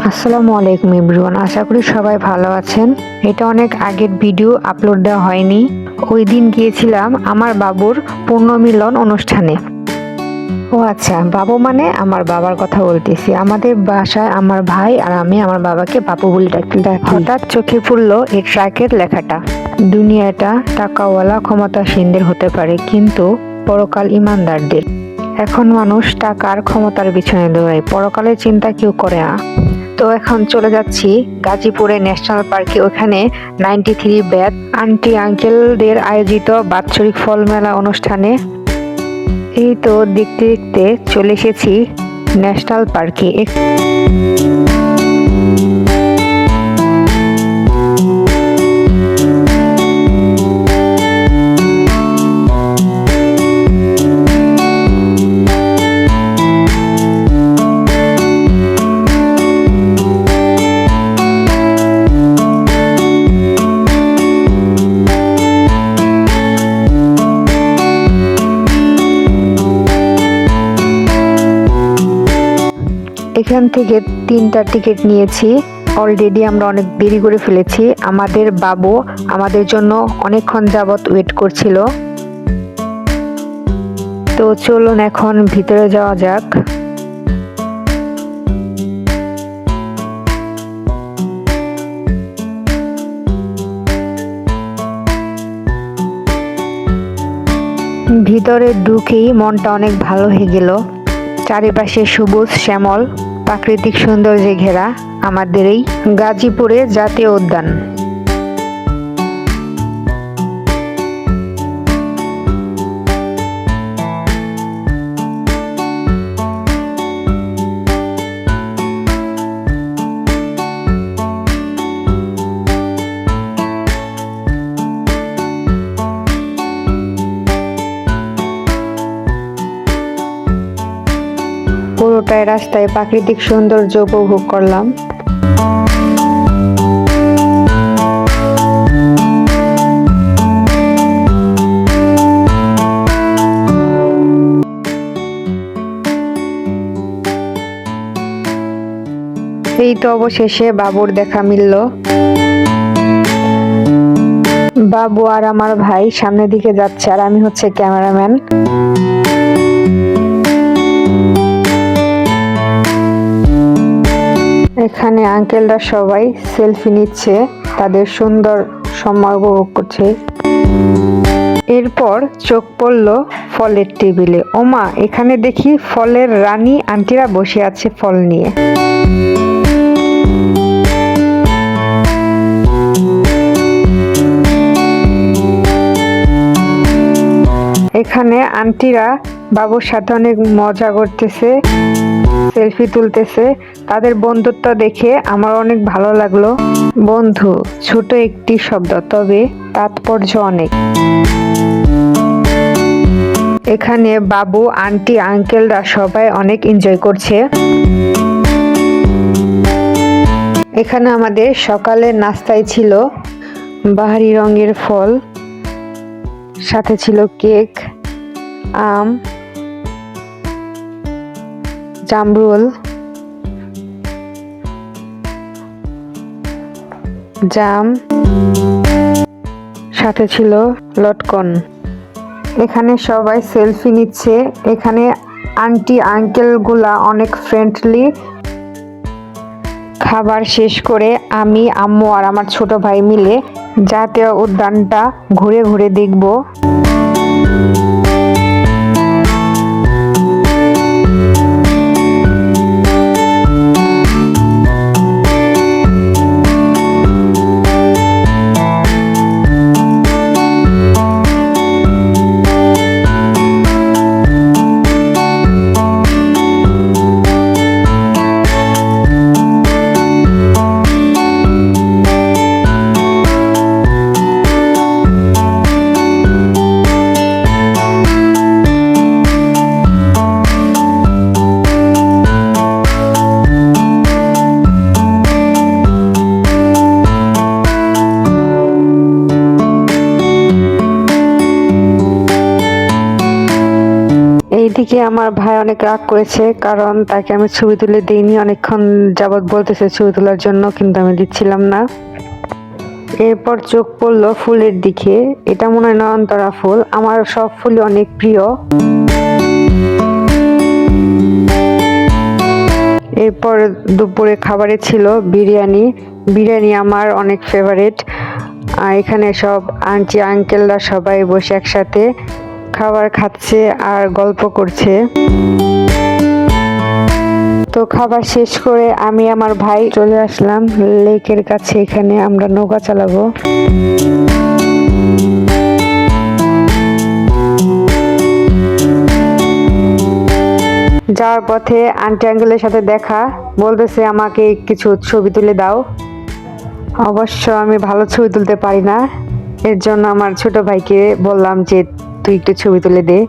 আসসালামু আলাইকুম এভরিওয়ান, আশা করি সবাই ভালো আছেন। এটা অনেক আগের ভিডিও, আপলোড দেওয়া হয়নি। ওই দিন গিয়েছিলাম আমার বাবুর পুনর্মিলন অনুষ্ঠানে। ও আচ্ছা, বাবু মানে আমার বাবার কথা বলতেছি। আমাদের বাসায় আমার ভাই আর আমি আমার বাবাকে বাবু বলে ডাকি। হঠাৎ চোখে পড়লো এই ট্রাকের লেখাটা, দুনিয়াটা টাকাওয়ালা ক্ষমতাসীনদের হতে পারে, কিন্তু পরকাল ইমানদারদের। এখন মানুষ টাকার ক্ষমতার পিছনে দৌড়ায়, পরকালের চিন্তা কেউ করে না। তো এখন চলে যাচ্ছি গাজীপুরে ন্যাশনাল পার্কে। ওখানে 93 ব্যাচ আন্টি আঙ্কেলদের আয়োজিত বাৎসরিক ফল মেলা অনুষ্ঠানে। এই তো দেখতে দেখতে চলে এসেছি ন্যাশনাল পার্কে। এখান থেকে 3টা টিকিট নিয়েছি। অলরেডি আমরা অনেক দেরি করে ফেলেছি। আমাদের বাবু আমাদের জন্য অনেকক্ষণ যাবত ওয়েট করছিল। তো চলুন এখন ভিতরে যাওয়া যাক। ভিতরে ঢুকেই মনটা অনেক ভালো হয়ে গেল। চারিপাশে সবুজ শ্যামল প্রাকৃতিক সৌন্দর্যে ঘেরা আমাদের এই গাজীপুরে জাতীয় উদ্যান। পুরোটাই রাস্তায় প্রাকৃতিক সৌন্দর্য উপভোগ করলাম। এই তো অবশেষে বাবুর দেখা মিলল। বাবু আর আমার ভাই সামনের দিকে যাচ্ছে, আর আমি হচ্ছে ক্যামেরাম্যান। এখানে আঙ্কেলরা সবাই সেলফি নিচ্ছে, তাদের সুন্দর সময় উপভোগ করছে। এরপর চোখ পড়ল ফলের টেবিলে। ওমা, এখানে দেখি ফলের রানী আন্টিরা বসে আছে ফল নিয়ে। এখানে আন্টিরা বাবুর সাথে অনেক মজা করতেছে, সেলফি তুলতেছে। তাদের বন্ধুত্ব দেখে আমার অনেক ভালো লাগলো। বন্ধু ছোট একটি শব্দ, তবে তাৎপর্য অনেক। এখানে বাবু, আন্টি, আঙ্কেলরা সবাই অনেক এনজয় করছে। এখানে আমাদের সকালের নাস্তায় ছিল বাহারি রঙের ফল, সাথে ছিল কেক, আম, জামরুল, জাম, সাথে ছিল লটকন। এখানে সবাই সেলফি নিচ্ছে। এখানে আন্টি আঙ্কেল গুলা অনেক ফ্রেন্ডলি। খাবার শেষ করে আমি, আম্মু আর আমার ছোট ভাই মিলে জাতীয় উদ্যানটা ঘুরে ঘুরে দেখব। এদিকে আমার ভাই অনেক রাগ করেছে, কারণ তাকে আমি ছবি তুলে দিইনি। অনেকক্ষণ যাবৎ বলতেছে ছবি তোলার জন্য, কিন্তু আমি দিচ্ছিলাম না। এরপর চোখ পড়লো ফুলের দিকে। এটা মনে হয় নয়নতারা ফুল। আমার সব ফুলই অনেক প্রিয়। এরপর দুপুরে খাবারে ছিল বিরিয়ানি। বিরিয়ানি আমার অনেক ফেভারিট। আর এখানে সব আন্টি আঙ্কেলরা সবাই বসে একসাথে খাবার খাচ্ছে আর গল্প করছে। তো খাবার শেষ করে আমি আমার ভাই চলে আসলাম লেকের কাছে। এখানে আমরা নৌকা চালাবো। যাওয়ার পথে আন্টি আঙ্কেলের সাথে দেখা, বলতেছে আমাকে কিছু ছবি তুলে দাও। অবশ্য আমি ভালো ছবি তুলতে পারি না, এর জন্য আমার ছোট ভাইকে বললাম যে তুই একটু ছবি তুলে দে।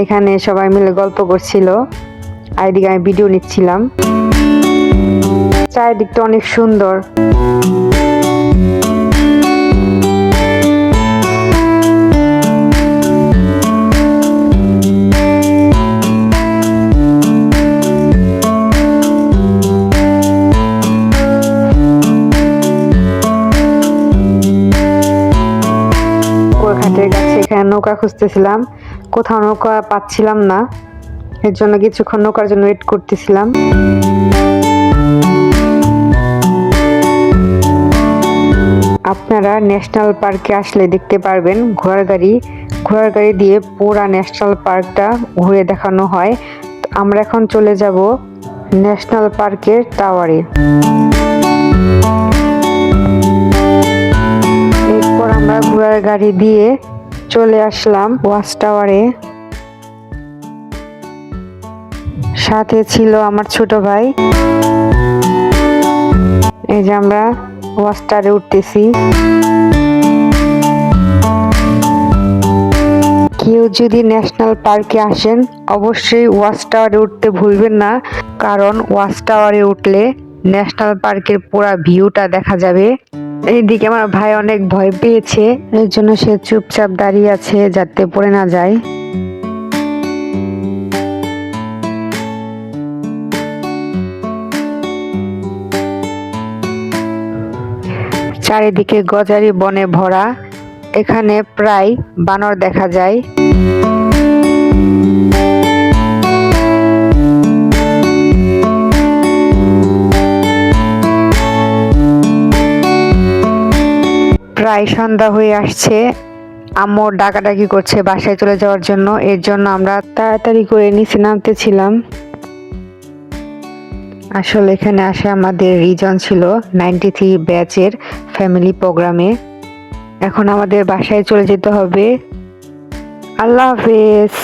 এখানে সবাই মিলে গল্প করছিল আর এদিকে আমি ভিডিও নিচ্ছিলাম। চারিদিকটা অনেক সুন্দর। ঘাটের কাছে এখানে নৌকা খুঁজতেছিলাম, কোথাও নৌকা পাচ্ছিলাম না। এর জন্য কিছুক্ষণ নৌকার জন্য ওয়েট করতেছিলাম। আপনারা ন্যাশনাল পার্কে আসলে দেখতে পারবেন ঘোড়ার গাড়ি দিয়ে পুরা ন্যাশনাল পার্কটা ঘুরে দেখানো হয়। আমরা এখন চলে যাব ন্যাশনাল পার্কের টাওয়ারে। এরপর আমরা ঘোড়ার গাড়ি দিয়ে চলে আসলাম ওয়াচ টাওয়ারে। সাথে ছিল আমার ছোট ভাই। এই যে আমরা ওয়াচ টাওয়ারে উঠতেছি। কেউ যদি ন্যাশনাল পার্কে আসেন অবশ্যই ওয়াচ টাওয়ারে উঠতে ভুলবেন না, কারণ ওয়াচ টাওয়ারে উঠলে ন্যাশনাল পার্কের পুরো ভিউটা দেখা যাবে। এইদিকে আমার ভাই অনেক ভয় পেয়েছে, এর জন্য সে চুপচাপ দাঁড়িয়ে আছে যাতে পড়ে না যায়। চারিদিকে গজারি বনে ভরা। এখানে প্রায় বানর দেখা যায়। প্রায় সন্ধ্যা হয়ে আসছে। আম্মু ডাকাডাকি করছে বাসায় চলে যাওয়ার জন্য, এর জন্য আমরা তাড়াতাড়ি করে নিচে নামতেছিলাম। আসলে এখানে আসে আমাদের রিজন ছিল 93 ব্যাচের ফ্যামিলি প্রোগ্রামে। এখন আমাদের বাসায় চলে যেতে হবে। আল্লাহ হাফেজ।